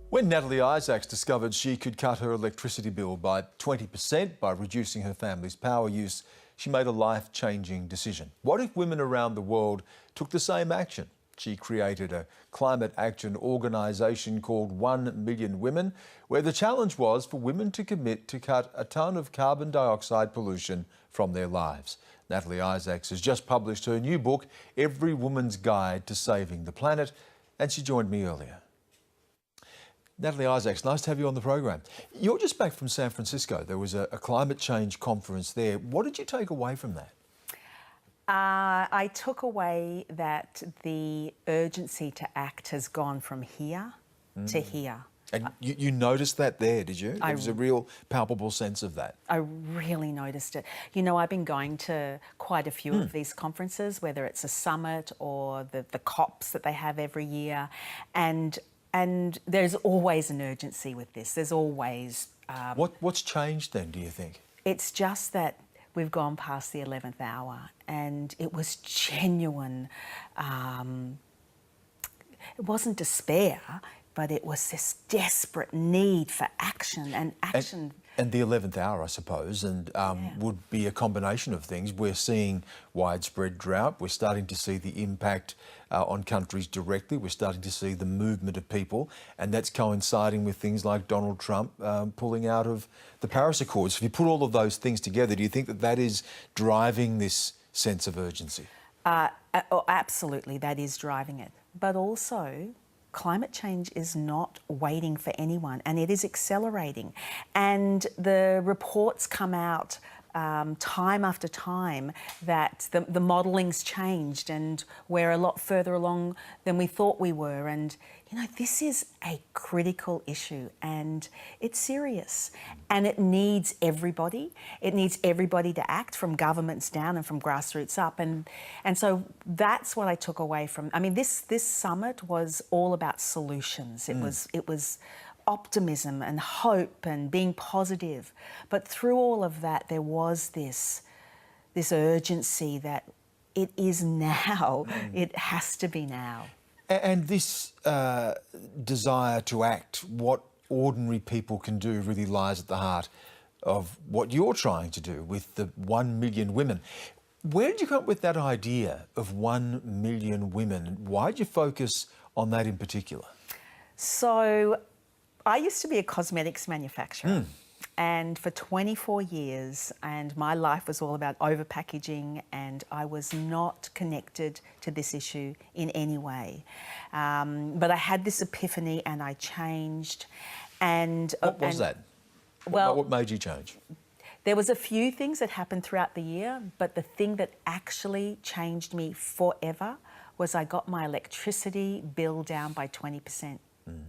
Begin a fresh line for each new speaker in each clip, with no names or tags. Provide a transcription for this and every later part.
When Natalie Isaacs discovered she could cut her electricity bill by 20% by reducing her family's power use, she made a life-changing decision. What if women around the world took the same action? She created a climate action organisation called 1 Million Women, where the challenge was for women to commit to cut a tonne of carbon dioxide pollution from their lives. Natalie Isaacs has just published her new book, Every Woman's Guide to Saving the Planet, and she joined me earlier. Natalie Isaacs, nice to have you on the program. You're just back from San Francisco. There was a climate change conference there. What did you take away from that?
I took away that the urgency to act has gone from here to here.
And you noticed that there, did you? There was a real palpable sense of that.
I really noticed it. You know, I've been going to quite a few of these conferences, whether it's a summit or the COPs that they have every year, and there's always an urgency with this. There's always...
What's changed then, do you think?
It's just that we've gone past the 11th hour and it was genuine... it wasn't despair, but it was this desperate need for action and action...
And the 11th hour, I suppose, would be a combination of things. We're seeing widespread drought. We're starting to see the impact on countries directly. We're starting to see the movement of people, and that's coinciding with things like Donald Trump pulling out of the Paris Accords. If you put all of those things together, do you think that that is driving this sense of urgency?
Absolutely, that is driving it. But also, climate change is not waiting for anyone, and it is accelerating. And the reports come out time after time that the modelling's changed and we're a lot further along than we thought we were. And, you know, this is a critical issue and it's serious and it needs everybody. It needs everybody to act, from governments down and from grassroots up. And so that's what I took away from... I mean, this summit was all about solutions. It was optimism and hope and being positive. But through all of that, there was this urgency that it is now. It has to be now.
And this desire to act, what ordinary people can do, really lies at the heart of what you're trying to do with the 1 million women. Where did you come up with that idea of 1 million women? Why did you focus on that in particular?
So I used to be a cosmetics manufacturer and for 24 years, and my life was all about over-packaging, and I was not connected to this issue in any way. But I had this epiphany and I changed. And
what was that?
Well,
what made you change?
There was a few things that happened throughout the year, but the thing that actually changed me forever was I got my electricity bill down by 20%.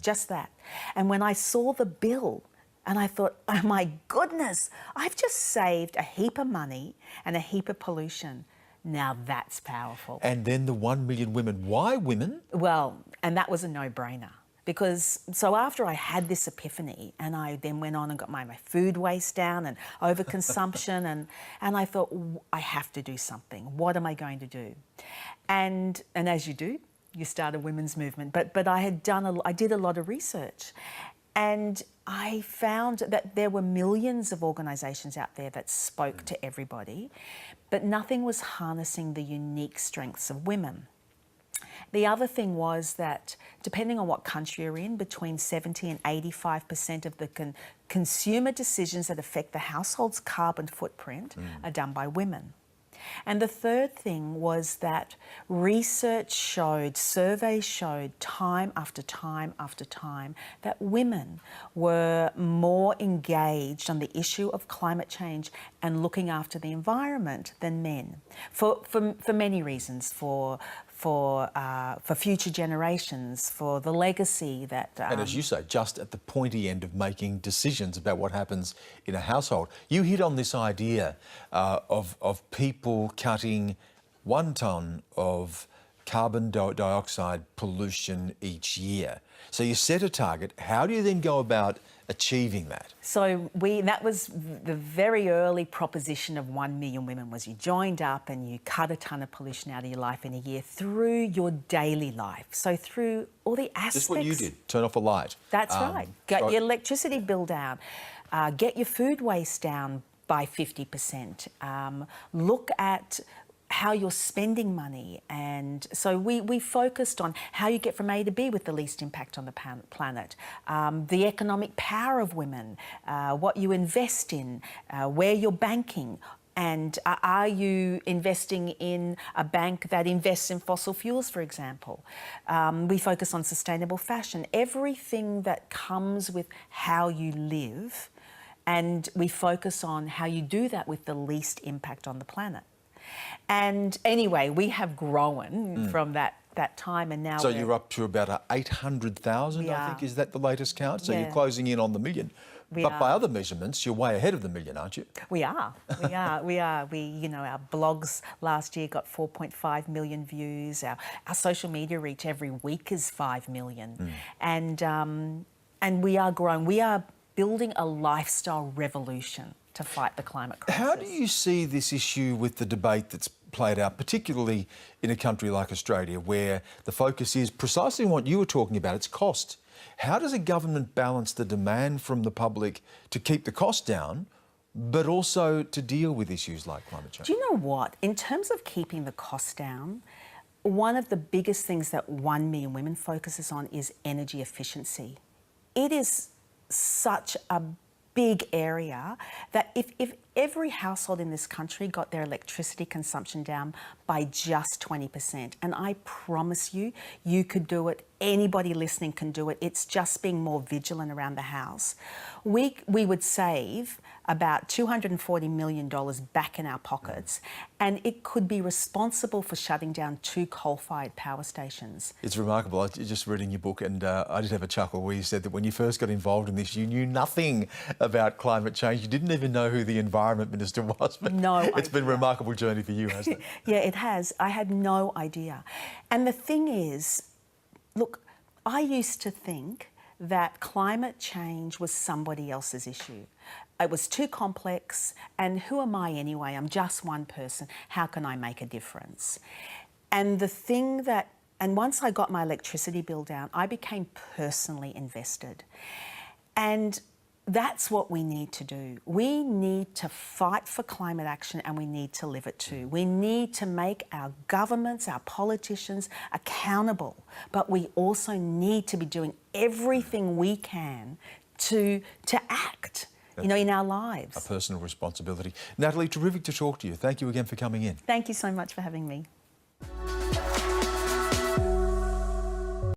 Just that. And when I saw the bill and I thought, oh my goodness, I've just saved a heap of money and a heap of pollution. Now that's powerful.
And then the 1 million women. Why women?
Well, and that was a no-brainer. Because, so after I had this epiphany and I then went on and got my food waste down and overconsumption and I thought, I have to do something. What am I going to do? And as you do, you start a women's movement. But I did a lot of research and I found that there were millions of organisations out there that spoke to everybody, but nothing was harnessing the unique strengths of women. The other thing was that, depending on what country you're in, between 70 and 85% of the consumer decisions that affect the household's carbon footprint are done by women. And the third thing was that research showed, surveys showed time after time after time that women were more engaged on the issue of climate change and looking after the environment than men, for many reasons, for future generations, for the legacy that...
And as you say, just at the pointy end of making decisions about what happens in a household. You hit on this idea of people cutting 1 tonne of carbon dioxide pollution each year. So you set a target. How do you then go about achieving that?
So that was the very early proposition of 1 million women was you joined up and you cut a ton of pollution out of your life in a year through your daily life. So through all the aspects.
Just what you did. Turn off a light.
That's right. Get your electricity bill down. Get your food waste down by 50%. Look at how you're spending money. And so we focused on how you get from A to B with the least impact on the planet, the economic power of women, what you invest in, where you're banking, and are you investing in a bank that invests in fossil fuels, for example? We focus on sustainable fashion, everything that comes with how you live, and we focus on how you do that with the least impact on the planet. And anyway, we have grown from that time, and now
so you're up to about 800,000, I think, is that the latest count? So you're closing in on the million. But by other measurements, you're way ahead of the million, aren't you?
We are. You know, our blogs last year got 4.5 million views. Our social media reach every week is 5 million. And we are growing. We are building a lifestyle revolution to fight the climate crisis.
How do you see this issue with the debate that's played out, particularly in a country like Australia, where the focus is precisely what you were talking about, it's cost? How does a government balance the demand from the public to keep the cost down, but also to deal with issues like climate change?
Do you know what? In terms of keeping the costs down, one of the biggest things that 1 million women focuses on is energy efficiency. It is such a big area that if every household in this country got their electricity consumption down by just 20%, and I promise you, you could do it, anybody listening can do it, it's just being more vigilant around the house, we would save about $240 million back in our pockets, and it could be responsible for shutting down 2 coal-fired power stations.
It's remarkable. I was just reading your book, and I did have a chuckle where you said that when you first got involved in this, you knew nothing about climate change. You didn't even know who the Environment Minister was. But
no
it's been a remarkable journey for you, hasn't it?
Yeah, it has. I had no idea. And the thing is, look, I used to think that climate change was somebody else's issue. It was too complex, and who am I anyway? I'm just one person. How can I make a difference? And once I got my electricity bill down, I became personally invested. And that's what we need to do. We need to fight for climate action, and we need to live it too. We need to make our governments, our politicians accountable, but we also need to be doing everything we can to act, you know, in our lives.
A personal responsibility. Natalie, terrific to talk to you. Thank you again for coming in.
Thank you so much for having me.